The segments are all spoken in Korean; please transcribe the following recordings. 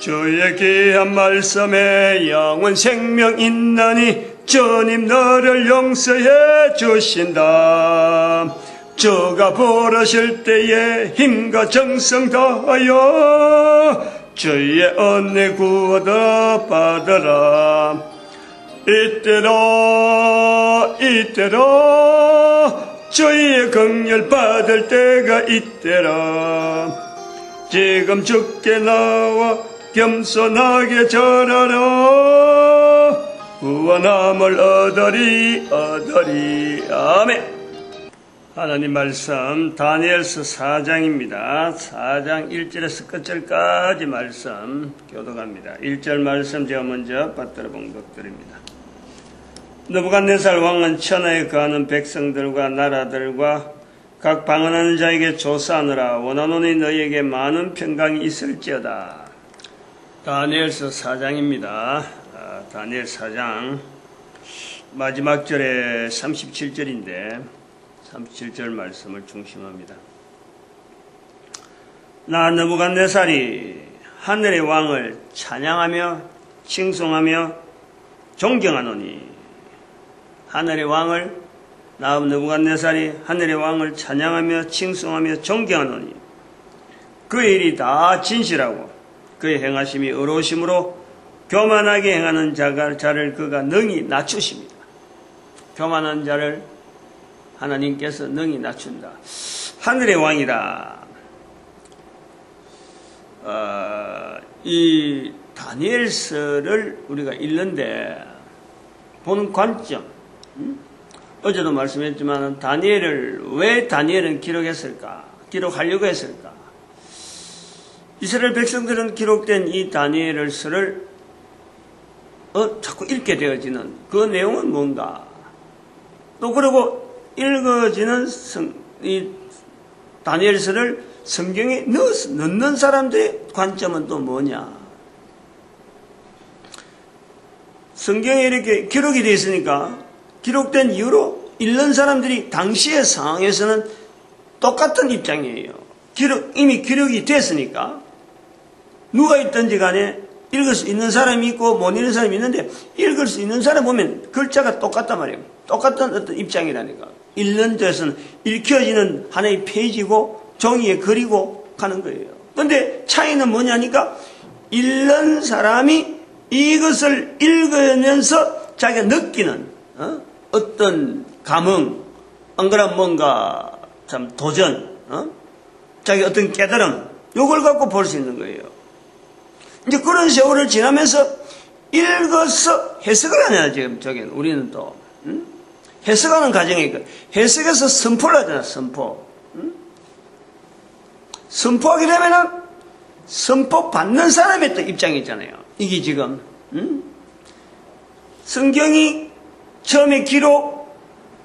주의 귀한 말씀에 영원 생명 있나니 주님 너를 용서해 주신다. 주가 부르실 때에 힘과 정성 다하여 주의 은혜 구원을 받으라. 이때라 주의 긍휼 받을 때가 이때라. 지금 주께 나와 겸손하게 절하라. 구원함을 얻으리. 아멘. 하나님 말씀 다니엘서 4장입니다. 4장 1절에서 끝절까지 말씀 교독합니다. 1절 말씀 제가 먼저 받들어 봉독드립니다. 느부갓네살 왕은 천하에 거하는 백성들과 나라들과 각 방언하는 자에게 조사하느라 원하노니 너희에게 많은 평강이 있을지어다. 다니엘서 4장입니다. 다니엘 4장 마지막 절에 37절인데 37절 말씀을 중심합니다. 나 느부갓네살이 하늘의 왕을 찬양하며 칭송하며 존경하노니 하늘의 왕을 나 느부갓네살이 하늘의 왕을 찬양하며 칭송하며 존경하노니 그의 일이 다 진실하고 그의 행하심이 의로우심으로 교만하게 행하는 자를 그가 능히 낮추십니다. 교만한 자를 하나님께서 능히 낮춘다. 하늘의 왕이다. 이 다니엘서를 우리가 읽는데 보는 관점, 어제도 말씀했지만 왜 다니엘은 기록했을까? 기록하려고 했을까? 이스라엘 백성들은 기록된 이 다니엘서를 자꾸 읽게 되어지는 그 내용은 뭔가? 또 그리고 읽어지는 이 다니엘서를 성경에 넣는 사람들의 관점은 또 뭐냐? 성경에 이렇게 기록이 되어 있으니까 기록된 이후로 읽는 사람들이 당시의 상황에서는 똑같은 입장이에요. 이미 기록이 됐으니까 누가 있든지 간에 읽을 수 있는 사람이 있고 못 읽는 사람이 있는데 읽을 수 있는 사람 보면 글자가 똑같단 말이에요. 똑같은 어떤 입장이라니까. 읽는 데서는 읽혀지는 하나의 페이지고 종이에 그리고 가는 거예요. 그런데 차이는 뭐냐니까 읽는 사람이 이것을 읽으면서 자기가 느끼는 어떤 감흥, 안 그러면 뭔가 참 도전, 자기 어떤 깨달음, 요걸 갖고 볼 수 있는 거예요. 이제 그런 세월을 지나면서 읽어서 해석을 하냐, 지금 저기는 우리는 또. 해석하는 과정이 있고, 해석해서 선포를 하잖아, 선포. 선포하게 되면은, 선포 받는 사람의 또 입장이 있잖아요. 이게 지금, 성경이 처음에 기록,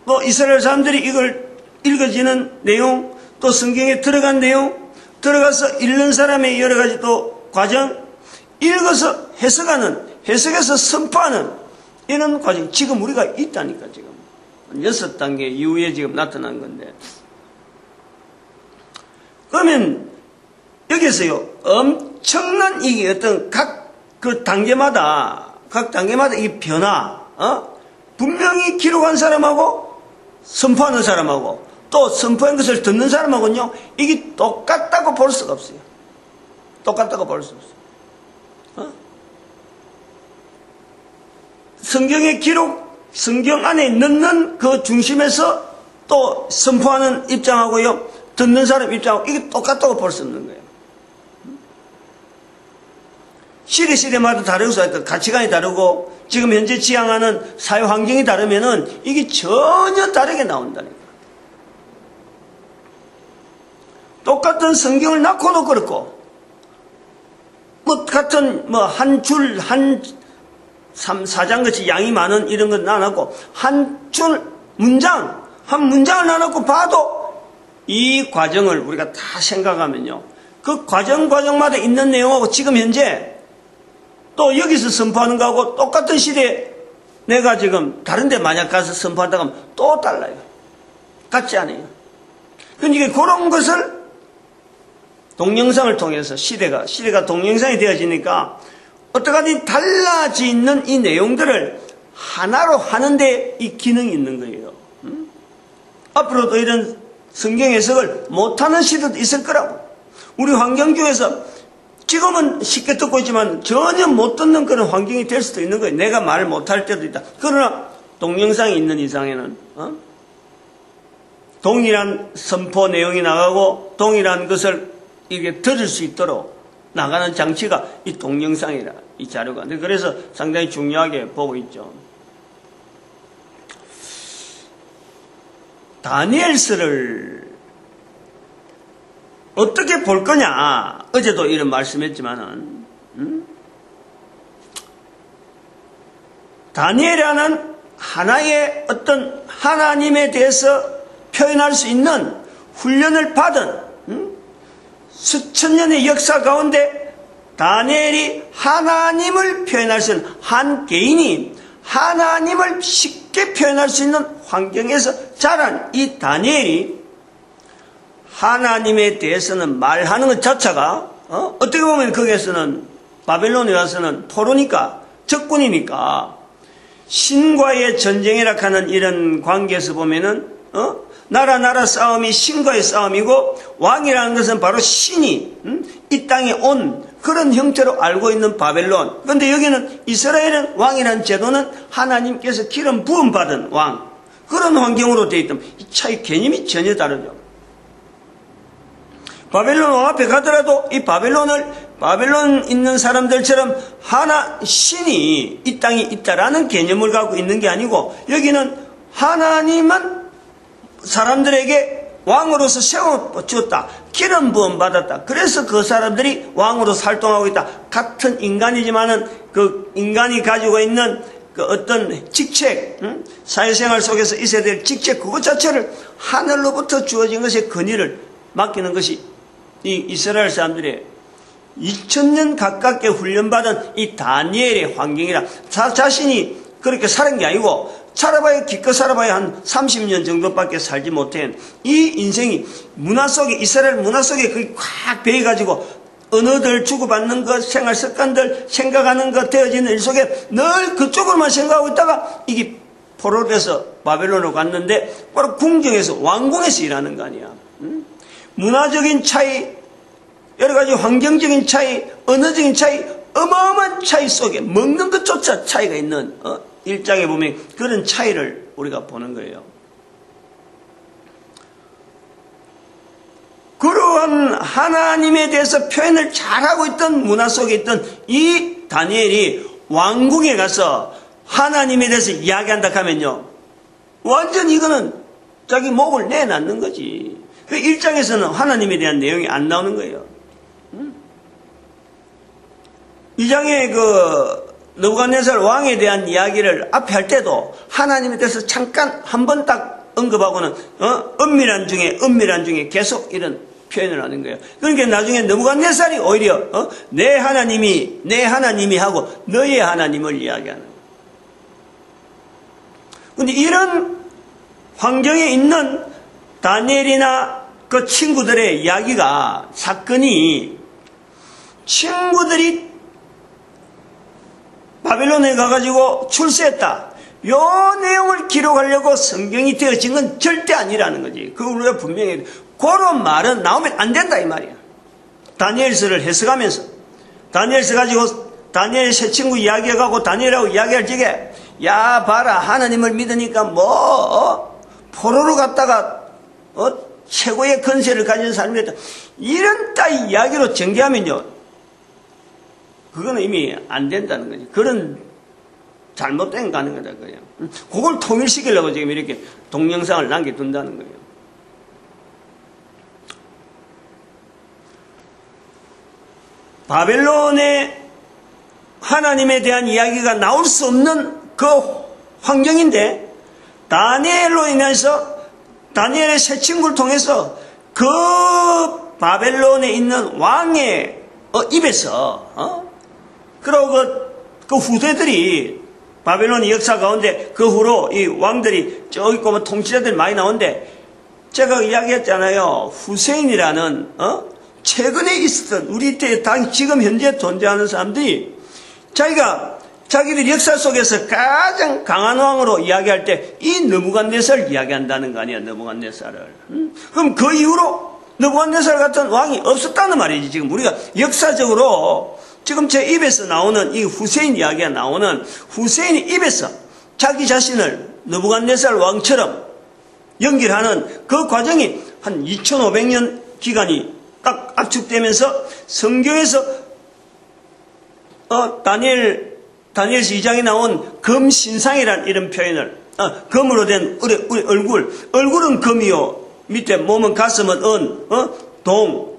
또 이스라엘 사람들이 이걸 읽어지는 내용, 또 성경에 들어간 내용, 들어가서 읽는 사람의 여러 가지 또 과정, 읽어서 해석해서 선포하는 이런 과정, 지금 우리가 있다니까, 지금. 6단계 이후에 지금 나타난 건데. 그러면, 여기서요, 엄청난 이게 어떤 각 단계마다 이 변화, 분명히 기록한 사람하고 선포하는 사람하고 또 선포한 것을 듣는 사람하고는요, 이게 똑같다고 볼 수가 없어요. 똑같다고 볼 수 없어요. 성경의 기록, 성경 안에 넣는 그 중심에서 또 선포하는 입장하고요, 듣는 사람 입장하고 이게 똑같다고 볼 수 없는 거예요. 시대마다 다르고 가치관이 다르고 지금 현재 지향하는 사회 환경이 다르면은 이게 전혀 다르게 나온다니까. 똑같은 성경을 낳고도 그렇고, 같은 한 4장 같이 양이 많은 이런 건 나눠놓고 한 문장을 나눠놓고 봐도 이 과정을 우리가 다 생각하면요, 그 과정마다 있는 내용하고 지금 현재 또 여기서 선포하는 거하고 똑같은 시대에 내가 지금 다른 데 만약 가서 선포한다고 하면 또 달라요. 같지 않아요. 그러니까 그런 것을 동영상을 통해서 시대가 동영상이 되어지니까 어떡하든 달라지는 이 내용들을 하나로 하는데 이 기능이 있는 거예요. 앞으로도 이런 성경 해석을 못하는 시대도 있을 거라고. 우리 환경 중에서 지금은 쉽게 듣고 있지만 전혀 못 듣는 그런 환경이 될 수도 있는 거예요. 내가 말 못할 때도 있다. 그러나 동영상이 있는 이상에는 동일한 선포 내용이 나가고 동일한 것을 이게 들을 수 있도록 나가는 장치가 이 동영상이라 이 자료가. 그래서 상당히 중요하게 보고 있죠. 다니엘서를 어떻게 볼 거냐? 어제도 이런 말씀했지만은 다니엘이라는 하나의 어떤 하나님에 대해서 표현할 수 있는 훈련을 받은 수천 년의 역사 가운데 다니엘이 하나님을 표현할 수 있는 한 개인이 하나님을 쉽게 표현할 수 있는 환경에서 자란 이 다니엘이 하나님에 대해서는 말하는 것 자체가 어떻게 보면 거기에서는 바벨론에 와서는 포로니까 적군이니까 신과의 전쟁이라 하는 이런 관계에서 보면은 나라 싸움이 신과의 싸움이고 왕이라는 것은 바로 신이 이 땅에 온 그런 형태로 알고 있는 바벨론. 그런데 여기는 이스라엘은 왕이라는 제도는 하나님께서 기름 부음 받은 왕 그런 환경으로 되어 있던 이 차이 개념이 전혀 다르죠. 바벨론 왕 앞에 가더라도 이 바벨론 있는 사람들처럼 하나 신이 이 땅에 있다라는 개념을 갖고 있는 게 아니고 여기는 하나님은 사람들에게 왕으로서 세워주었다. 기름 부음 받았다. 그래서 그 사람들이 왕으로서 활동하고 있다. 같은 인간이지만은 그 인간이 가지고 있는 그 어떤 직책, 사회생활 속에서 있어야 될 직책 그것 자체를 하늘로부터 주어진 것의 권위를 맡기는 것이 이 이스라엘 사람들의 2000년 가깝게 훈련받은 이 다니엘의 환경이라 자신이 그렇게 사는 게 아니고 기껏 살아봐야 한 30년 정도밖에 살지 못한 이 인생이 문화 속에 이스라엘 문화 속에 그게 꽉 배어가지고 언어들 주고받는 것 생활 습관들 생각하는 것 되어지는 일 속에 늘 그쪽으로만 생각하고 있다가 이게 포로돼서 바벨론으로 갔는데 바로 궁정에서 왕궁에서 일하는 거 아니야. 문화적인 차이 여러 가지 환경적인 차이 언어적인 차이 어마어마한 차이 속에 먹는 것조차 차이가 있는 일장에 보면 그런 차이를 우리가 보는 거예요. 그러한 하나님에 대해서 표현을 잘하고 있던 문화 속에 있던 이 다니엘이 왕궁에 가서 하나님에 대해서 이야기한다 하면요 완전 이거는 자기 목을 내놨는 거지. 그 1장에서는 하나님에 대한 내용이 안 나오는 거예요. 2장에 느부갓네살 왕에 대한 이야기를 앞에 할 때도 하나님에 대해서 잠깐 한 번 딱 언급하고는 은밀한 중에 계속 이런 표현을 하는 거예요. 그러니까 나중에 느부갓네살이 오히려 내 하나님이 하고 너의 하나님을 이야기하는 거예요. 그런데 이런 환경에 있는 다니엘이나 그 친구들의 이야기가 사건이 친구들이 바벨론에 가가지고 출세했다. 요 내용을 기록하려고 성경이 되어진 건 절대 아니라는 거지. 그걸 우리가 분명히 그런 말은 나오면 안 된다 이 말이야. 다니엘서를 해석하면서 다니엘서 가지고 다니엘 새 친구 이야기해가고 다니엘하고 이야기할 적에 야 봐라 하나님을 믿으니까 포로로 갔다가 최고의 권세를 가진 사람이 됐다. 이런 따위 이야기로 전개하면요 그거는 이미 안 된다는 거지. 그런 잘못된 가는 거다 그냥. 그걸 통일시키려고 지금 이렇게 동영상을 남겨둔다는 거예요. 바벨론의 하나님에 대한 이야기가 나올 수 없는 그 환경인데 다니엘로 인해서 다니엘의 새 친구를 통해서 그 바벨론에 있는 왕의 입에서 그리고 그 후대들이 바벨론의 역사 가운데 그 후로 이 왕들이 저기 보면 통치자들이 많이 나오는데 제가 이야기했잖아요. 후세인이라는 최근에 있었던 우리 때 지금 현재 존재하는 사람들이 자기들 역사 속에서 가장 강한 왕으로 이야기할 때 이 느부갓네살을 이야기한다는 거 아니야. 느부갓네살을. 그럼 그 이후로 느부갓네살 같은 왕이 없었다는 말이지. 지금 우리가 역사적으로 지금 제 입에서 나오는 이 후세인 이야기가 나오는 후세인의 입에서 자기 자신을 느부갓네살 왕처럼 연결하는 그 과정이 한 2500년 기간이 딱 압축되면서 성경에서 다니엘서 2장에 나온 금신상이라는 이런 표현을 금으로 된 우리 얼굴은 금이요 밑에 몸은 가슴은 동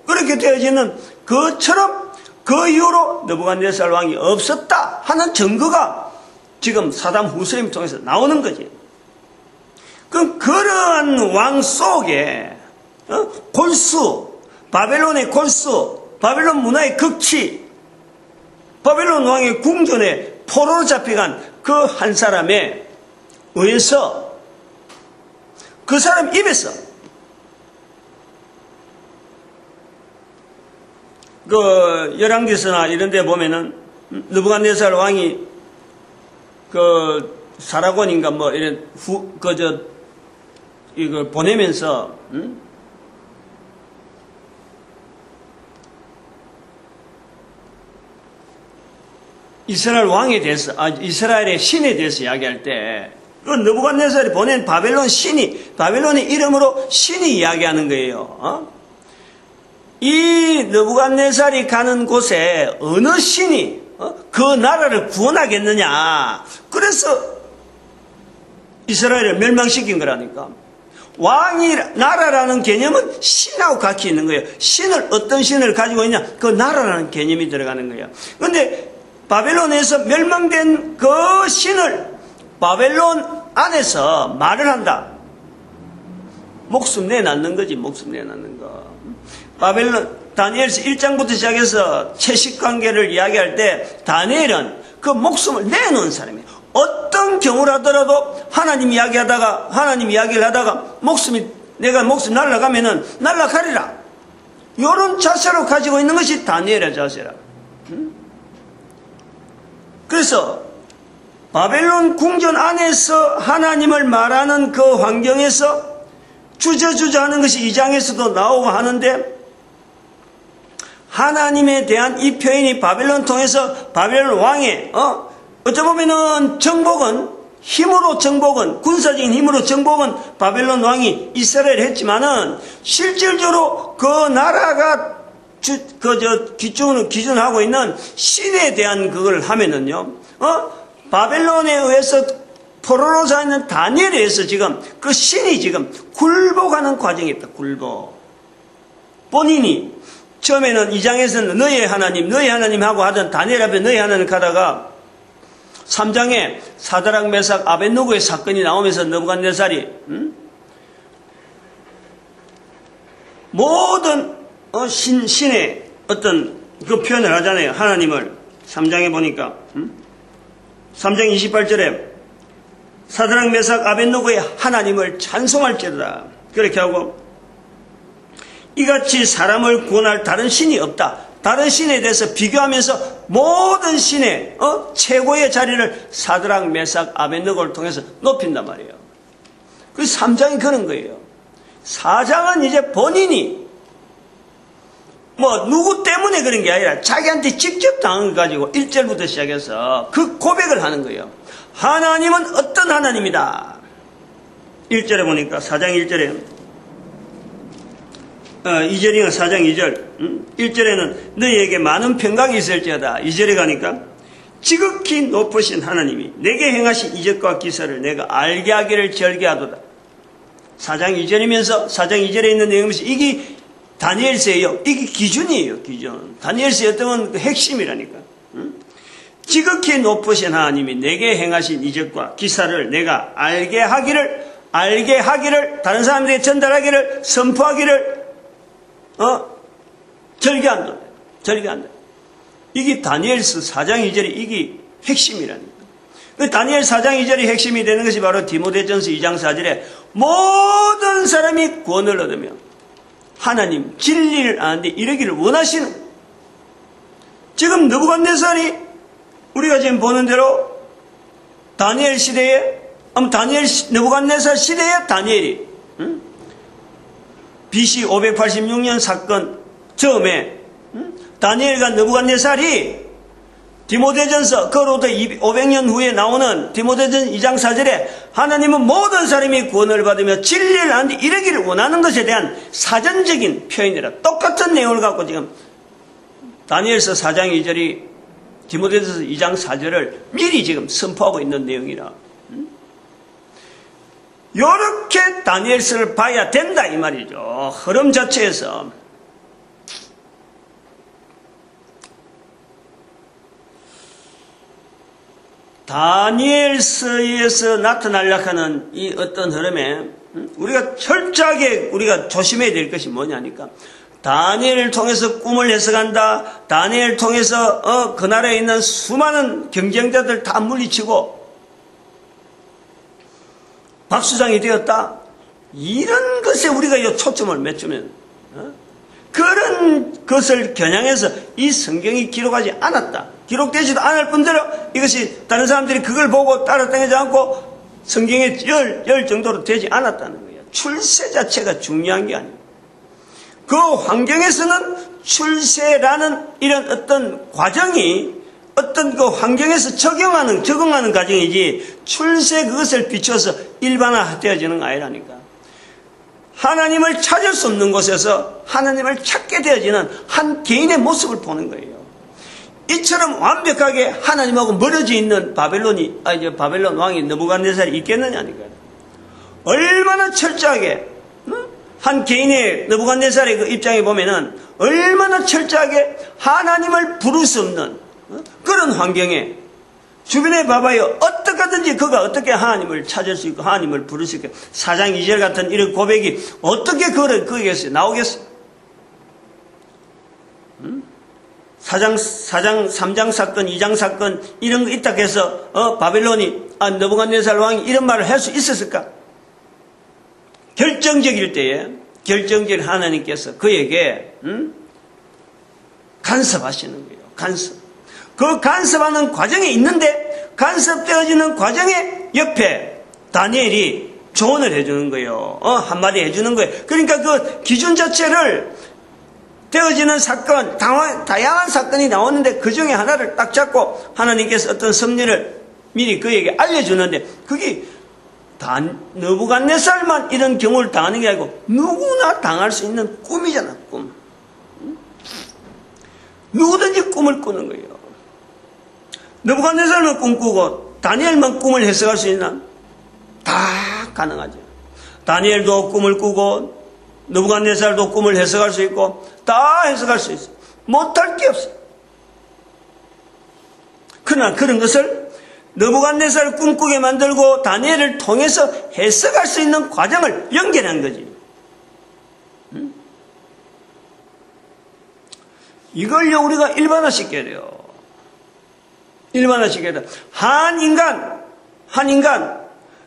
그렇게 되어지는 것처럼 그 이후로 느부갓네살 왕이 없었다 하는 증거가 지금 사담 후세인 통해서 나오는 거지. 그럼 그러한 왕 속에 골수, 바벨론의 골수, 바벨론 문화의 극치, 바벨론 왕의 궁전에 포로로 잡혀간 그 한 사람에 의해서 그 사람 입에서 그 열왕기서나 이런 데 보면은 느부갓네살 왕이 그 사라곤인가 뭐 이런 이걸 보내면서 이스라엘 왕에 대해서 이스라엘의 신에 대해서 이야기할 때 그 느부갓네살이 보낸 바벨론의 이름으로 신이 이야기하는 거예요. 이 느부갓네살이 가는 곳에 어느 신이 그 나라를 구원하겠느냐. 그래서 이스라엘을 멸망시킨 거라니까. 왕이 나라라는 개념은 신하고 같이 있는 거예요. 어떤 신을 가지고 있냐? 그 나라라는 개념이 들어가는 거예요. 그런데 바벨론에서 멸망된 그 신을 바벨론 안에서 말을 한다. 목숨 내놨는 거지. 목숨 내놨는 거. 다니엘서 1장부터 시작해서 채식관계를 이야기할 때 다니엘은 그 목숨을 내놓은 사람이에요. 어떤 경우라더라도 하나님 이야기를 하다가 내가 목숨 날아가면은 날아가리라. 이런 자세로 가지고 있는 것이 다니엘의 자세라. 그래서 바벨론 궁전 안에서 하나님을 말하는 그 환경에서 주저하는 것이 2장에서도 나오고 하는데 하나님에 대한 이 표현이 바벨론 통해서 바벨론 왕의 어쩌보면은 군사적인 힘으로 정복은 바벨론 왕이 이스라엘을 했지만은 실질적으로 그 나라가 기준하고 있는 신에 대한 그걸 하면은요, 바벨론에 의해서 포로로 사 있는 다니엘에 의해서 지금 그 신이 지금 굴복하는 과정이 있다. 굴복. 본인이 처음에는 2장에서는 너의 하나님 하고 하던 다니엘 앞에 너의 하나님 가다가 3장에 사드락 메삭 아벳느고의 사건이 나오면서 느부갓네살이 모든 신의 어떤 그 표현을 하잖아요. 하나님을 3장에 보니까 3장 28절에 사드락 메삭 아벳느고의 하나님을 찬송할지어다. 그렇게 하고 이같이 사람을 구원할 다른 신이 없다. 다른 신에 대해서 비교하면서 모든 신의 최고의 자리를 사드락 메삭 아벳느고를 통해서 높인단 말이에요. 그 3장이 그런 거예요. 4장은 이제 본인이 누구 때문에 그런 게 아니라 자기한테 직접 당한 거 가지고 1절부터 시작해서 그 고백을 하는 거예요. 하나님은 어떤 하나님이다. 1절에 보니까 4장 1절에 2절이나 4장 2절 1절에는 너희에게 많은 평강이 있을지어다. 2절에 가니까 지극히 높으신 하나님이 내게 행하신 이적과 기사를 내가 알게 하기를 절개하도다. 4장 2절이면서 4장 2절에 있는 내용이면서 이게 다니엘서예요. 이게 기준이에요. 기준. 다니엘서의 어떤 그 핵심이라니까. 지극히 높으신 하나님이 내게 행하신 이적과 기사를 내가 알게 하기를 다른 사람들에게 전달하기를 선포하기를 절개한다. 이게 다니엘서 4장 2절이 이게 핵심이라니까. 다니엘 4장 2절이 핵심이 되는 것이 바로 디모데전서 2장 4절에 모든 사람이 구원을 얻으며 하나님 진리를 아는데 이러기를 원하시는. 지금 느부갓네살이 우리가 지금 보는 대로 다니엘 시대에, 느부갓네살 시대에 다니엘이 BC 586년 사건 처음에 다니엘과 느부갓네살이 디모데전서 그로부터 500년 후에 나오는 디모데전서 2장 4절에 하나님은 모든 사람이 구원을 받으며 진리를 아는데 이르기를 원하는 것에 대한 사전적인 표현이라 똑같은 내용을 갖고 지금 다니엘서 4장 2절이 디모데전서 2장 4절을 미리 지금 선포하고 있는 내용이라 이렇게 다니엘서를 봐야 된다 이 말이죠. 흐름 자체에서 다니엘서에서 나타나려고 하는 이 어떤 흐름에 우리가 철저하게 우리가 조심해야 될 것이 뭐냐니까 다니엘을 통해서 꿈을 해석한다. 다니엘을 통해서 그 나라에 있는 수많은 경쟁자들 다 물리치고 박수장이 되었다. 이런 것에 우리가 초점을 맞추면 그런 것을 겨냥해서 이 성경이 기록하지 않았다. 기록되지도 않을 뿐더러 이것이 다른 사람들이 그걸 보고 따라다니지 않고 성경에 열 정도로 되지 않았다는 거예요. 출세 자체가 중요한 게 아니에요. 그 환경에서는 출세라는 이런 어떤 과정이 어떤 그 환경에서 적응하는 과정이지 출세 그것을 비춰서 일반화되어지는 거 아니라니까. 하나님을 찾을 수 없는 곳에서 하나님을 찾게 되어지는 한 개인의 모습을 보는 거예요. 이처럼 완벽하게 하나님하고 멀어져 있는 바벨론 왕이 느부갓네살이 있겠느냐니까요. 얼마나 철저하게 한 개인의 느부갓네살의 그 입장에 보면은 얼마나 철저하게 하나님을 부를 수 없는 그런 환경에 주변에 봐봐요. 어떻게든지 그가 어떻게 하나님을 찾을 수 있고 하나님을 부를 수 있고 4장 2절 같은 이런 고백이 어떻게 거기에서 나오겠어요? 3장 사건, 2장 사건 이런 거 있다고 해서 바벨론이 느부갓네살 왕이 이런 말을 할 수 있었을까? 결정적일 때에 결정적인 하나님께서 그에게 간섭하시는 거예요. 간섭. 그 간섭하는 과정에 있는데 간섭되어지는 과정에 옆에 다니엘이 조언을 해주는 거예요. 한마디 해주는 거예요. 그러니까 그 기준 자체를 되어지는 사건, 다양한 사건이 나오는데 그 중에 하나를 딱 잡고 하나님께서 어떤 섭리를 미리 그에게 알려주는데 그게 느부갓네살만 이런 경우를 당하는 게 아니고 누구나 당할 수 있는 꿈이잖아, 꿈. 누구든지 꿈을 꾸는 거예요. 느부갓네살만 꿈꾸고 다니엘만 꿈을 해석할 수 있나? 다 가능하죠. 다니엘도 꿈을 꾸고 느부갓네살도 꿈을 해석할 수 있고 다 해석할 수 있어요. 못할 게 없어요. 그러나 그런 것을 느부갓네살을 꿈꾸게 만들고 다니엘을 통해서 해석할 수 있는 과정을 연결한 거지. 이걸요 우리가 일반화시켜야 돼요. 일반화시켜야 돼. 한 인간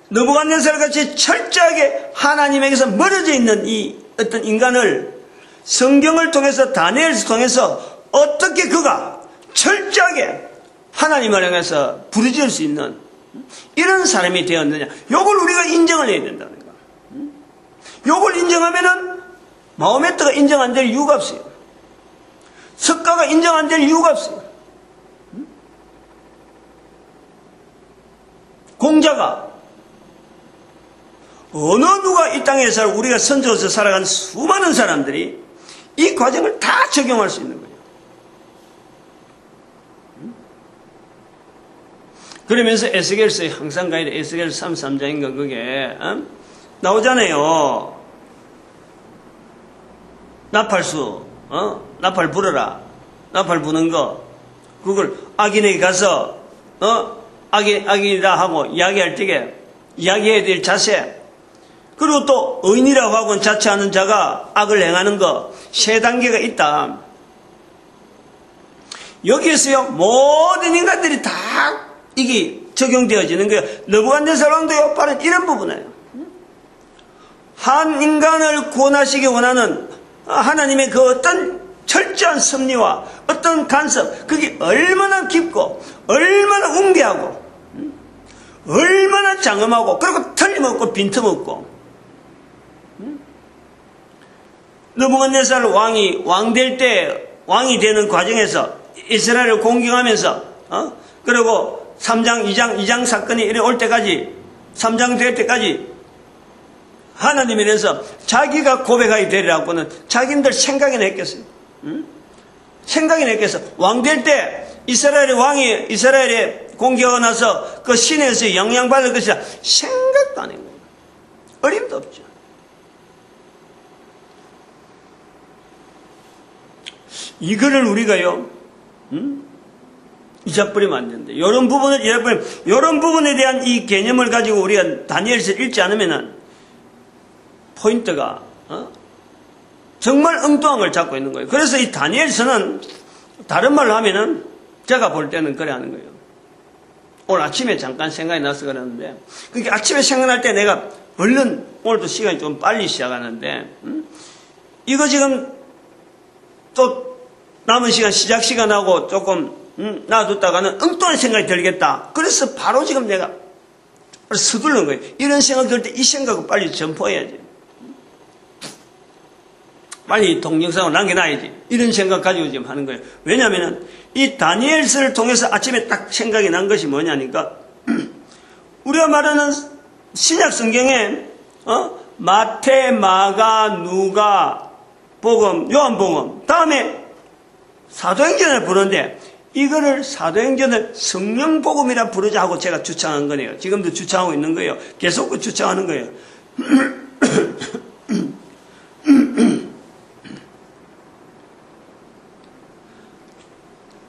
느부갓네살 같이 철저하게 하나님에게서 멀어져 있는 이 어떤 인간을 성경을 통해서 다니엘을 통해서 어떻게 그가 철저하게 하나님을 향해서 부르짖을 수 있는 이런 사람이 되었느냐. 요걸 우리가 인정을 해야 된다는 거야. 요걸 인정하면은 마호메트가 인정 안 될 이유가 없어요. 석가가 인정 안 될 이유가 없어요. 공자가 어느 누가 이 땅에서 우리가 선조로서 살아간 수많은 사람들이 이 과정을 다 적용할 수 있는 거예요. 그러면서 에스겔서에 항상 가야 돼. 에스겔 33장인가 그게 나오잖아요. 나팔수 나팔 불어라. 나팔 부는 거 그걸 악인에게 가서 악인이다 하고 이야기할 때에 이야기해야 될 자세, 그리고 또 의인이라고 하고는 자처하는 자가 악을 행하는 거 세 단계가 있다. 여기에서요 모든 인간들이 다 이게 적용되어지는 거예요. 느부갓네살 왕도요 바로 이런 부분이에요. 한 인간을 구원하시기 원하는 하나님의 그 어떤 철저한 섭리와 어떤 간섭, 그게 얼마나 깊고 얼마나 웅대하고 얼마나 장엄하고 그리고 틀림없고 빈틈없고. 느부갓네살 왕될 때 왕이 되는 과정에서 이스라엘을 공경하면서 그리고 3장 2장 사건이 이래 올 때까지 3장 될 때까지 하나님에 대해서 자기가 고백하게 되리라고는 자기들 생각이나 했겠어요. 생각이나 했겠어. 왕될 때 이스라엘에 공격하고 나서 그 신에서 영향받을 것이라 생각도 안 한 거예요. 어림도 없죠. 이거를 우리가요, 잊어버리면 안 되는데, 이런 부분에 대한 이 개념을 가지고 우리가 다니엘서를 읽지 않으면은, 포인트가, 정말 엉뚱한 걸 잡고 있는 거예요. 그래서 이 다니엘서는, 다른 말로 하면은, 제가 볼 때는 그래 하는 거예요. 오늘 아침에 잠깐 생각이 나서 그러는데, 그게 아침에 생각날 때 내가 얼른, 오늘도 시간이 좀 빨리 시작하는데, 이거 지금 또 남은 시작 시간하고 조금 놔뒀다가는 엉뚱한 생각이 들겠다. 그래서 바로 지금 내가 서두르는 거예요. 이런 생각 들 때 이 생각을 빨리 전포해야지. 빨리 동영상을 남겨놔야지. 이런 생각 가지고 지금 하는 거예요. 왜냐하면 이 다니엘서를 통해서 아침에 딱 생각이 난 것이 뭐냐니까, 우리가 말하는 신약 성경에 마태, 마가, 누가, 복음, 요한복음, 다음에 사도행전을 부르는데, 이거를 사도행전을 성령복음이라 부르자 하고 제가 주창한 거네요. 지금도 주창하고 있는 거예요. 계속 그 주창하는 거예요.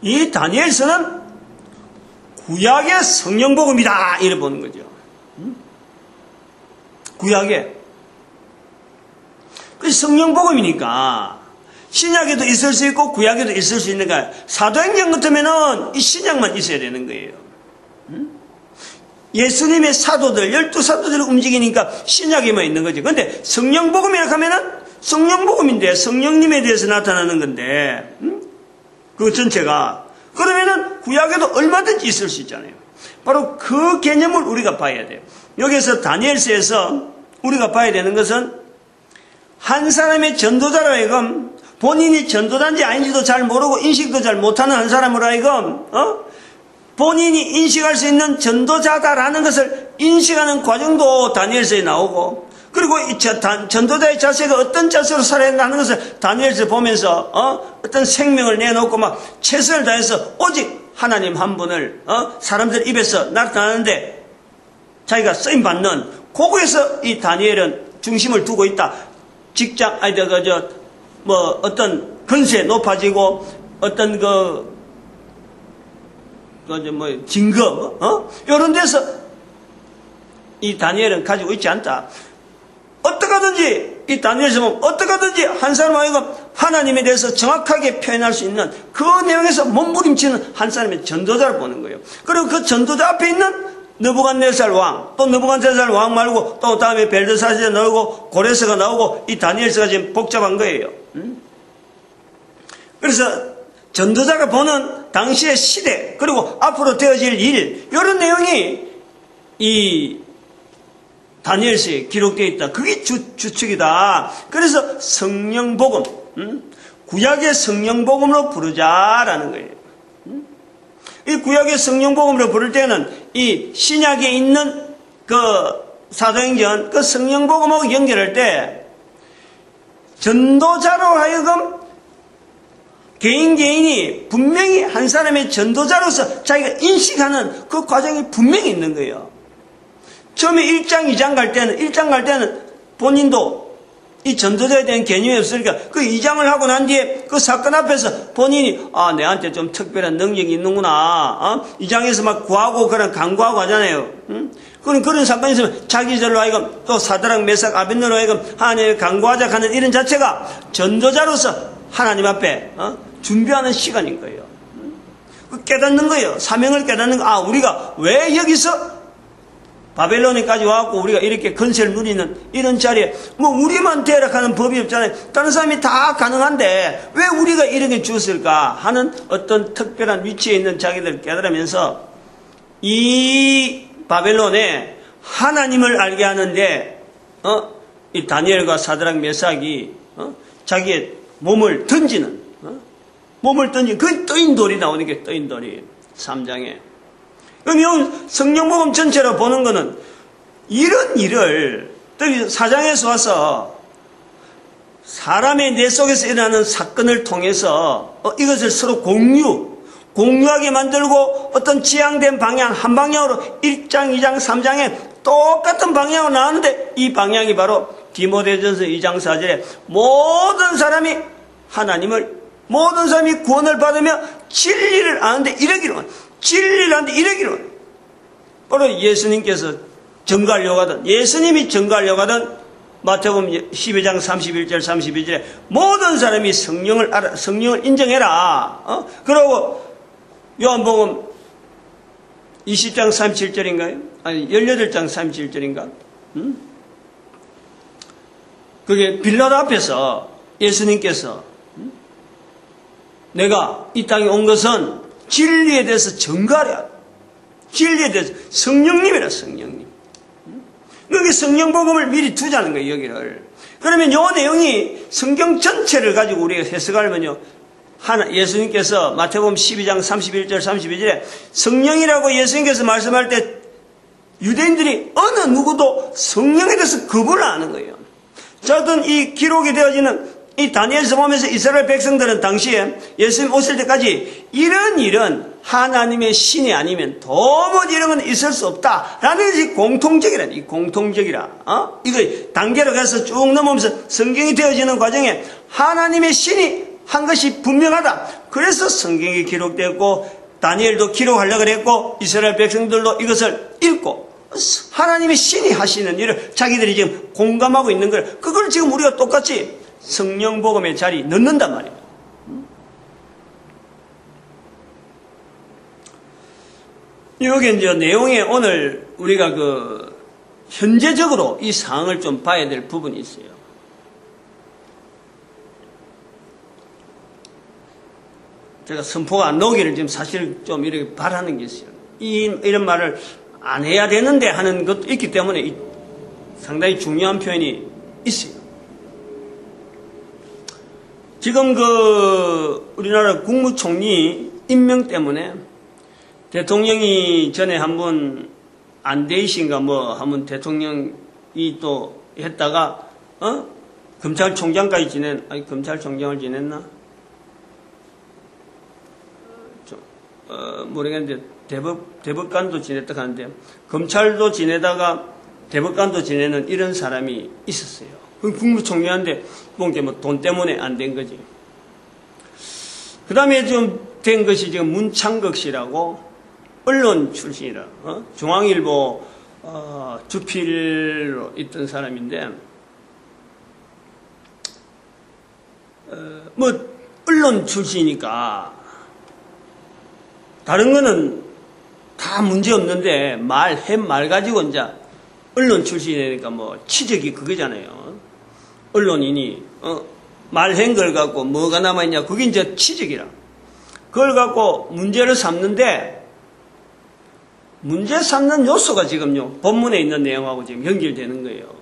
이 다니엘서는 구약의 성령복음이다, 이래 보는 거죠. 구약의. 그 성령복음이니까 신약에도 있을 수 있고 구약에도 있을 수 있는 거야. 사도행전 같으면은 이 신약만 있어야 되는 거예요. 예수님의 사도들, 12사도들을 움직이니까 신약에만 있는 거지. 근데 성령복음이라고 하면은 성령복음인데 성령님에 대해서 나타나는 건데, 그 전체가. 그러면은 구약에도 얼마든지 있을 수 있잖아요. 바로 그 개념을 우리가 봐야 돼요. 여기서 다니엘서에서 우리가 봐야 되는 것은 한 사람의 전도자로 하여금 본인이 전도자인지 아닌지도 잘 모르고 인식도 잘 못하는 한 사람으로 하여금 본인이 인식할 수 있는 전도자다라는 것을 인식하는 과정도 다니엘서에 나오고, 그리고 이 전도자의 자세가 어떤 자세로 살아야 한다는 것을 다니엘서 보면서 어떤 생명을 내놓고 막 최선을 다해서 오직 하나님 한 분을 사람들 입에서 나타나는데 자기가 쓰임받는, 그거에서 이 다니엘은 중심을 두고 있다. 직장, 어떤 근세 높아지고, 어떤 증거, 이런 데서 이 다니엘은 가지고 있지 않다. 어떻게든지, 이 다니엘서 보면 어떻게든지 한 사람 하여금 하나님에 대해서 정확하게 표현할 수 있는 그 내용에서 몸부림치는 한 사람의 전도자를 보는 거예요. 그리고 그 전도자 앞에 있는 느부갓네살 왕, 또 느부갓네살 왕 말고 또 다음에 벨드사스가 나오고 고레스가 나오고 이 다니엘서가 지금 복잡한 거예요. 그래서 전도자가 보는 당시의 시대, 그리고 앞으로 되어질 일, 이런 내용이 이 다니엘서에 기록되어 있다. 그게 주축이다. 그래서 성령복음, 구약의 성령복음으로 부르자라는 거예요. 이 구약의 성령복음으로 부를 때는 이 신약에 있는 그 사도행전, 그 성령복음하고 연결할 때 전도자로 하여금 개인이 분명히 한 사람의 전도자로서 자기가 인식하는 그 과정이 분명히 있는 거예요. 처음에 1장, 2장 갈 때는 본인도 이 전도자에 대한 개념이 없으니까 그 2장을 하고 난 뒤에 그 사건 앞에서 본인이 내한테 좀 특별한 능력이 있는구나. 2장에서 막 구하고 그런 간구하고 하잖아요. 그런 사건이 있으면 자기절로 하여금 또 사드락, 메삭, 아벳느고로 하여금 하나님을 간구하자 하는 이런 자체가 전도자로서 하나님 앞에 준비하는 시간인 거예요. 깨닫는 거예요. 사명을 깨닫는 거. 우리가 왜 여기서 바벨론에까지 와갖고 우리가 이렇게 건세를 누리는 이런 자리에 뭐 우리만 대락하는 법이 없잖아요. 다른 사람이 다 가능한데 왜 우리가 이렇게 주었을까 하는 어떤 특별한 위치에 있는 자기들 깨달으면서 이 바벨론에 하나님을 알게 하는데 이 다니엘과 사드락 메삭이 자기의 몸을 던지는 그 떠인 돌이 나오는 게 떠인 돌이 3장에. 그럼 성경복음 전체로 보는 거는 이런 일을 특히 4장에서 와서 사람의 뇌 속에서 일어나는 사건을 통해서 이것을 서로 공유하게 만들고 어떤 지향된 방향 한 방향으로 1장, 2장, 3장에 똑같은 방향으로 나왔는데 이 방향이 바로 디모데전서 2장 4절에 모든 사람이 구원을 받으며 진리를 아는데 이르기로 바로 예수님께서 예수님이 증거하려고 하던 마태복음 12장 31절 32절에 모든 사람이 성령을 인정해라. 그러고 요한복음 20장 37절인가요? 아니 18장 37절인가? 그게 빌라도 앞에서 예수님께서 내가 이 땅에 온 것은 진리에 대해서 증거하려. 진리에 대해서 성령님이라 성령님. 여기 성령복음을 미리 두자는 거예요. 여기를. 그러면 이 내용이 성경 전체를 가지고 우리가 해석하면요. 예수님께서 마태복음 12장 31절 32절에 성령이라고 예수님께서 말씀할 때 유대인들이 어느 누구도 성령에 대해서 거부를 안 하는 거예요. 자, 어떤 이 기록이 되어지는 이 다니엘서 보면서 이스라엘 백성들은 당시에 예수님 오실 때까지 이런 일은 하나님의 신이 아니면 도무지 이런 건 있을 수 없다라는 것이 공통적이라. 이거 단계로 가서 쭉 넘어오면서 성경이 되어지는 과정에 하나님의 신이 한 것이 분명하다. 그래서 성경이 기록되었고 다니엘도 기록하려고 그랬고 이스라엘 백성들도 이것을 읽고 하나님의 신이 하시는 일을 자기들이 지금 공감하고 있는 걸 그걸 지금 우리가 똑같이 성령복음의 자리에 넣는단 말이에요. 여기 이제 내용에 오늘 우리가 현재적으로 이 상황을 좀 봐야 될 부분이 있어요. 제가 선포가 안 나오기를 지금 사실 좀 이렇게 바라는 게 있어요. 이런 말을 안 해야 되는데 하는 것도 있기 때문에 상당히 중요한 표현이 있어요. 지금 우리나라 국무총리 임명 때문에 대통령이 전에 한번 안대희신가 한번 대통령이 또 했다가 검찰총장까지 검찰총장을 지냈나? 모르겠는데 대법관도 지냈다 하는데 검찰도 지내다가 대법관도 지내는 이런 사람이 있었어요. 국무총리한테 돈 때문에 안 된 거지. 그 다음에 좀 된 것이 지금 문창극 씨라고 언론 출신이라 중앙일보 주필로 있던 사람인데 언론 출신이니까 다른 거는 다 문제 없는데 말 가지고 이제 언론 출신이니까 치적이 그거잖아요. 언론인이 말한 걸 갖고 뭐가 남아있냐 그게 이제 치적이라. 그걸 갖고 문제를 삼는데 문제 삼는 요소가 지금요 본문에 있는 내용하고 지금 연결되는 거예요.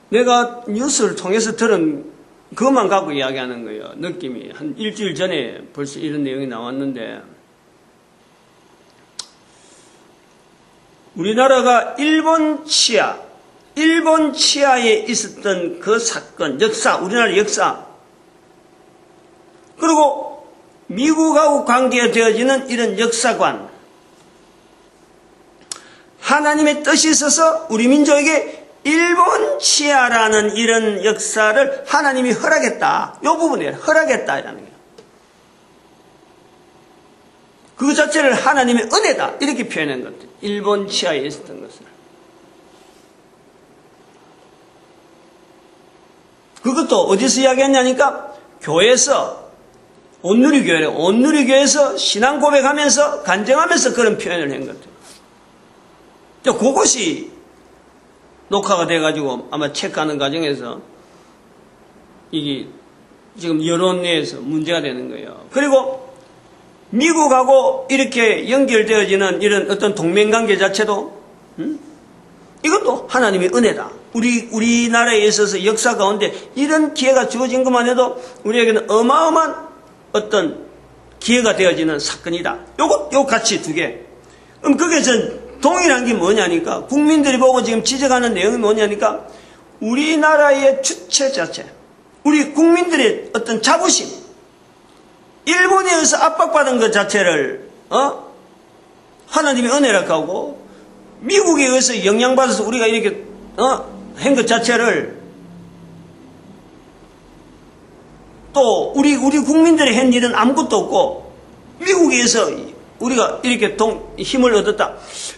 내가 뉴스를 통해서 들은 그것만 갖고 이야기하는 거예요. 느낌이 한 일주일 전에 벌써 이런 내용이 나왔는데 우리나라가 일본 치하에 있었던 그 사건, 우리나라 역사, 그리고 미국하고 관계되어지는 이런 역사관, 하나님의 뜻이 있어서 우리 민족에게 일본 치하라는 이런 역사를 하나님이 허락했다. 이 부분에 허락했다라는 거예요. 그 자체를 하나님의 은혜다. 이렇게 표현한 것들. 일본 치하에 있었던 것을. 그것도 어디서 이야기했냐니까 교회에서 온누리교회래. 온누리교회에서 신앙 고백하면서 간증하면서 그런 표현을 한 것 같아요. 그것이 녹화가 돼가지고 아마 체크하는 과정에서 이게 지금 여론 내에서 문제가 되는 거예요. 그리고 미국하고 이렇게 연결되어지는 이런 어떤 동맹관계 자체도 이것도 하나님의 은혜다. 우리나라에 있어서 역사 가운데 이런 기회가 주어진 것만 해도 우리에게는 어마어마한 어떤 기회가 되어지는 사건이다. 요 가치 두 개. 그럼 거기에서 동일한 게 뭐냐니까, 국민들이 보고 지금 지적하는 내용이 뭐냐니까, 우리나라의 주체 자체, 우리 국민들의 어떤 자부심, 일본에 의해서 압박받은 것 자체를 하나님의 은혜라고 하고, 미국에 의해서 영향받아서 우리가 이렇게 한 것 자체를 또 우리 국민들이 한 일은 아무것도 없고 미국에 의해서 우리가 이렇게 힘을 얻었다.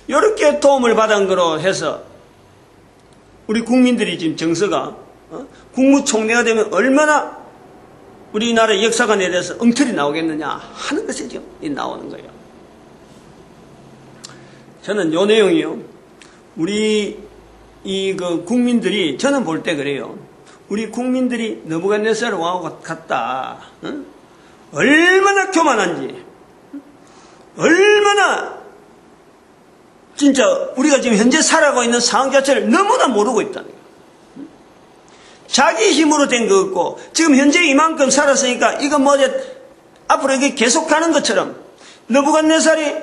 이렇게 도움을 받은 거로 해서 우리 국민들이 지금 정서가 국무총리가 되면 얼마나 우리나라 역사관에 대해서 엉터리 나오겠느냐 하는 것이 지금 나오는 거예요. 저는 요 내용이요. 우리 그 국민들이 저는 볼 때 그래요. 우리 국민들이 느부갓네살 왕하고 같다. 얼마나 교만한지, 얼마나 진짜 우리가 지금 현재 살아가고 있는 상황 자체를 너무나 모르고 있다는 거예요. 자기 힘으로 된 거 없고 지금 현재 이만큼 살았으니까 이거 뭐 앞으로 이게 계속 가는 것처럼 느부갓네살이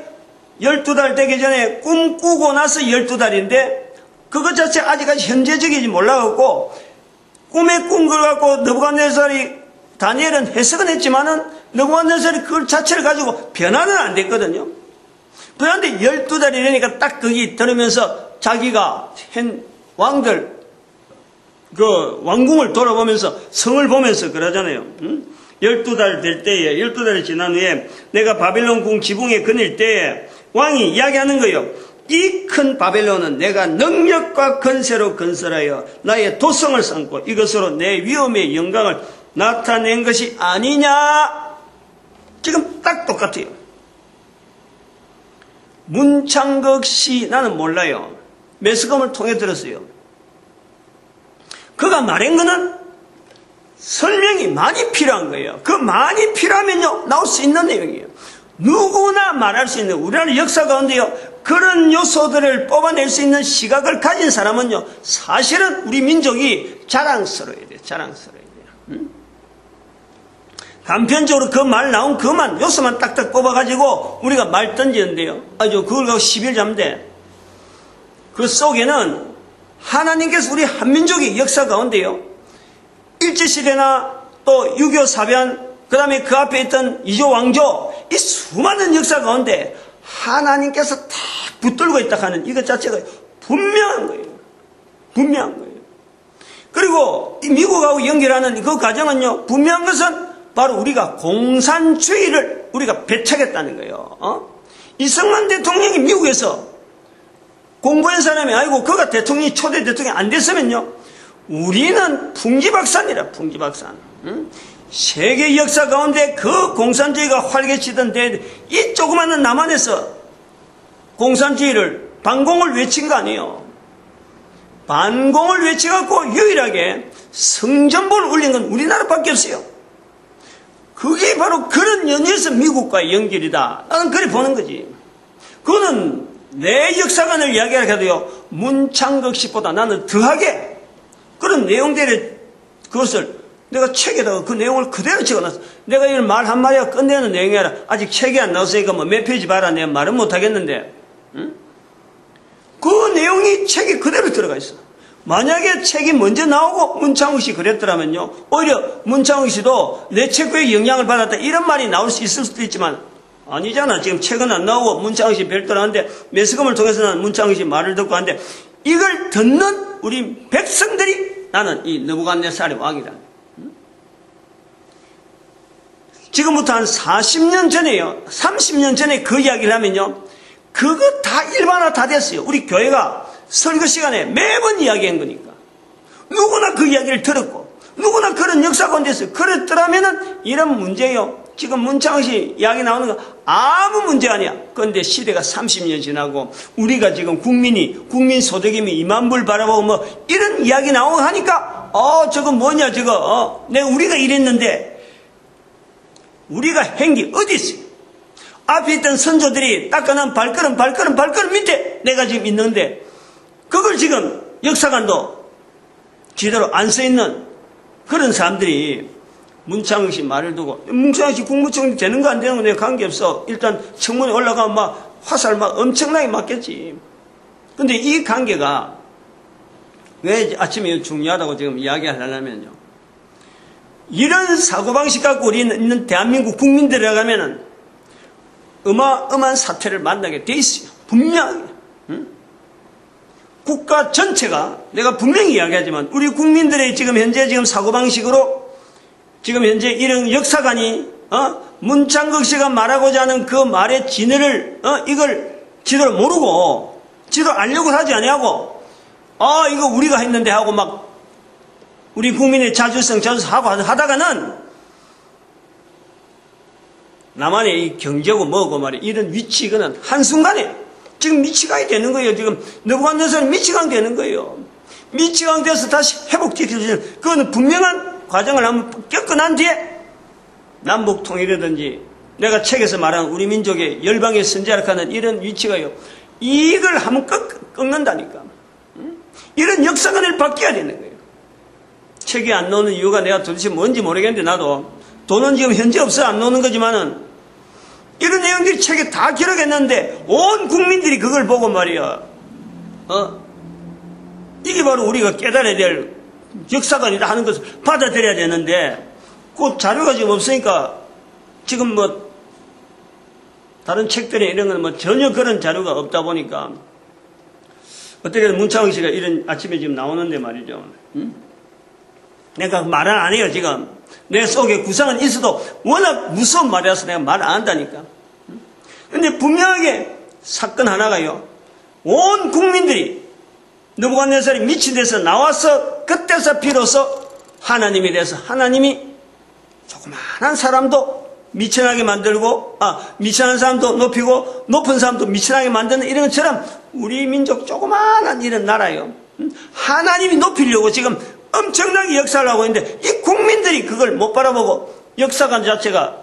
12달 되기 전에 꿈꾸고 나서 12달인데 그것 자체 아직까지 현재적이지 몰라갖고 꿈에 꾼 걸 갖고 느부갓네살이 다니엘은 해석은 했지만은 느부갓네살이 그걸 자체를 가지고 변화는 안 됐거든요. 그런데 12달이 되니까 딱 거기 들으면서 자기가 한 왕들 그 왕궁을 돌아보면서 성을 보면서 그러잖아요. 12달 될 때에 12달이 지난 후에 내가 바벨론 궁 지붕에 거닐 때에 왕이 이야기하는 거예요. 이 큰 바벨론은 내가 능력과 건세로 건설하여 나의 도성을 쌓고 이것으로 내 위엄의 영광을 나타낸 것이 아니냐. 지금 딱 똑같아요. 문창극 씨 나는 몰라요. 매스컴을 통해 들었어요. 그가 말한 거는 설명이 많이 필요한 거예요. 그 많이 필요하면요 나올 수 있는 내용이에요. 누구나 말할 수 있는 우리나라 역사 가운데요 그런 요소들을 뽑아낼 수 있는 시각을 가진 사람은요 사실은 우리 민족이 자랑스러워야 돼요. 자랑스러워야 돼요. 단편적으로 그 말 나온 그만 요소만 딱딱 뽑아가지고 우리가 말 던지는데요. 아주 그걸 갖고 10일 잠대. 그 속에는 하나님께서 우리 한민족의 역사 가운데요 일제시대나 또 6.25 사변 그 다음에 그 앞에 있던 이조 왕조 이 수많은 역사 가운데 하나님께서 다 붙들고 있다 하는 이것 자체가 분명한 거예요. 분명한 거예요. 그리고 이 미국하고 연결하는 그 과정은요 분명한 것은 바로 우리가 공산주의를 우리가 배척했다는 거예요. 이승만 대통령이 미국에서 공부한 사람이 아니고 그가 대통령이 초대 대통령이 안 됐으면요 우리는 풍지박산이라 풍지박산. 세계 역사 가운데 그 공산주의가 활개치던데 이 조그마한 남한에서 공산주의를 반공을 외친 거 아니에요. 반공을 외쳐갖고 유일하게 성전보를 올린 건 우리나라밖에 없어요. 그게 바로 그런 연유에서 미국과의 연결이다. 나는 그래 보는 거지. 그거는 내 역사관을 이야기하라 해도요 문창극 씨보다 나는 더하게 그런 내용들의 그것을 내가 책에다가 그 내용을 그대로 적어놨어. 내가 이런 말 한마디가 끝내는 내용이라 아직 책이 안 나왔으니까 뭐 몇 페이지 봐라 내가 말은 못하겠는데 그 내용이 책에 그대로 들어가 있어. 만약에 책이 먼저 나오고 문창욱 씨 그랬더라면요 오히려 문창욱 씨도 내 책구에 영향을 받았다 이런 말이 나올 수 있을 수도 있지만 아니잖아. 지금 책은 안 나오고 문창욱 씨 별도로 하는데 매스컴을 통해서는 문창욱 씨 말을 듣고 하는데 이걸 듣는 우리 백성들이 나는 이 느부갓네살의 왕이다. 지금부터 한 40년 전에요 30년 전에 그 이야기를 하면요 그거 다 일반화 다 됐어요. 우리 교회가 설교 시간에 매번 이야기한 거니까 누구나 그 이야기를 들었고 누구나 그런 역사 가운데서 그랬더라면은 이런 문제요 지금 문창식 이야기 나오는 거 아무 문제 아니야. 그런데 시대가 30년 지나고 우리가 지금 국민 소득이 2만 불 바라보고 뭐 이런 이야기 나오고 하니까 저거 뭐냐 저거 우리가 이랬는데 우리가 한 게 어디 있어요? 앞에 있던 선조들이 닦아놓은 발걸음 밑에 내가 지금 있는데 그걸 지금 역사관도 제대로 안 써있는 그런 사람들이 문창식 씨 말을 두고 문창식 씨 국무총리 되는 거 안 되는 거 내가 관계없어. 일단 청문회 올라가면 막 화살 막 엄청나게 맞겠지. 근데 이 관계가 왜 아침에 중요하다고 지금 이야기하려면요. 이런 사고방식 갖고 우리 있는 대한민국 국민들에 가면은 어마어마한 사태를 만나게 돼 있어요. 분명하게. 응? 국가 전체가 내가 분명히 이야기하지만 우리 국민들의 지금 현재 사고방식으로 지금 현재 이런 역사관이 문창극 씨가 말하고자 하는 그 말의 진위를 이걸 지도를 모르고 지도를 알려고 하지 아니하고 이거 우리가 했는데 하고 막 우리 국민의 자주성 하고 하다가는 나만의 이 경제고 뭐고 말이야 이런 위치 이거는 한순간에 지금 미치광이 되는 거예요. 지금 느부갓네살이 미치광 되는 거예요. 미치광 돼서 다시 회복시켜주는 그거는 분명한 과정을 한번 겪어난 뒤에 남북 통일이라든지 내가 책에서 말한 우리 민족의 열방의 선제라고 하는 이런 위치가요. 이걸 한번 꺾는다니까. 이런 역사관을 바뀌어야 되는 거예요. 책이 안 나오는 이유가 내가 도대체 뭔지 모르겠는데 나도 돈은 지금 현재 없어 안 나오는 거지만은 이런 내용들이 책에 다 기록했는데 온 국민들이 그걸 보고 말이야. 이게 바로 우리가 깨달아야 될 역사관이다 하는 것을 받아들여야 되는데 그 자료가 지금 없으니까 지금 뭐 다른 책들에 이런 건 뭐 전혀 그런 자료가 없다 보니까 어떻게든 문창식 씨가 이런 아침에 지금 나오는데 말이죠. 내가 말을 안 해요 지금. 내 속에 구상은 있어도 워낙 무서운 말이라서 내가 말 안 한다니까. 근데 분명하게 사건 하나가요. 온 국민들이 느부갓네살이 미친 데서 나와서 그때서 비로소 하나님에 대해서 하나님이 조그마한 사람도 미천하게 만들고 미천한 사람도 높이고 높은 사람도 미천하게 만드는 이런 것처럼 우리 민족 조그마한 이런 나라요. 하나님이 높이려고 지금 엄청나게 역사를 하고 있는데 이 국민들이 그걸 못 바라보고 역사관 자체가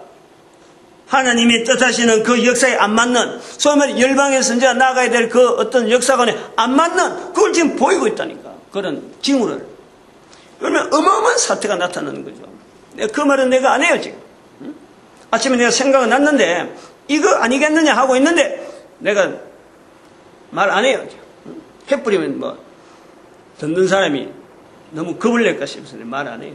하나님이 뜻하시는 그 역사에 안 맞는 소위 말해 열방의 선지가 나가야 될 그 어떤 역사관에 안 맞는 그걸 지금 보이고 있다니까. 그런 징후를. 그러면 어마어마한 사태가 나타나는 거죠. 그 말은 내가 안 해요 지금. 아침에 내가 생각은 났는데 이거 아니겠느냐 하고 있는데 내가 말 안 해요 지금. 해버리면 뭐 듣는 사람이 너무 겁을 낼까 싶어서 말 안 해요.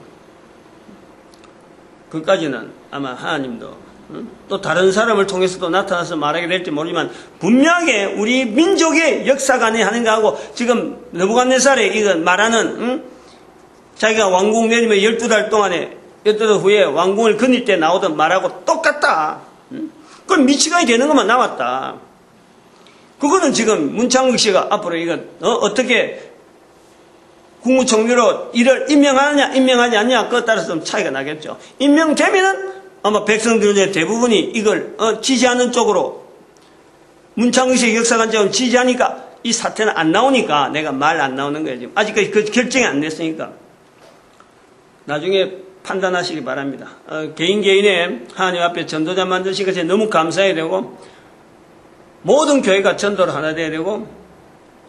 그까지는 아마 하나님도 또 다른 사람을 통해서도 나타나서 말하게 될지 모르지만 분명하게 우리 민족의 역사관이 하는 거하고 지금 느부갓네살의 이거 말하는 자기가 왕궁 내리면 12달 동안에 12달 후에 왕궁을 거닐 때 나오던 말하고 똑같다. 그건 미치광이 되는 것만 남았다. 그거는 지금 문창극 씨가 앞으로 이거 어떻게 국무총리로 이를 임명하느냐 임명하지 않느냐 그것에 따라서 좀 차이가 나겠죠. 임명되면은 아마 백성들 중에 대부분이 이걸 지지하는 쪽으로 문창극 씨의 역사관장을 지지하니까 이 사태는 안 나오니까 내가 말 안 나오는 거예요. 지금 아직까지 그 결정이 안 됐으니까 나중에 판단하시기 바랍니다. 개인의 하나님 앞에 전도자 만드신 것에 너무 감사해야 되고 모든 교회가 전도를 하나 돼야 되고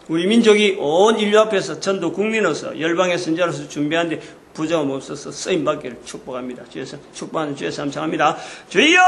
우리 민족이 온 인류 앞에서 전도 국민으로서 열방의 선자로서 준비하는데 부족함 없어서 쓰임받기를 축복합니다. 주에서 축복하는 주에서 감사합니다. 주여!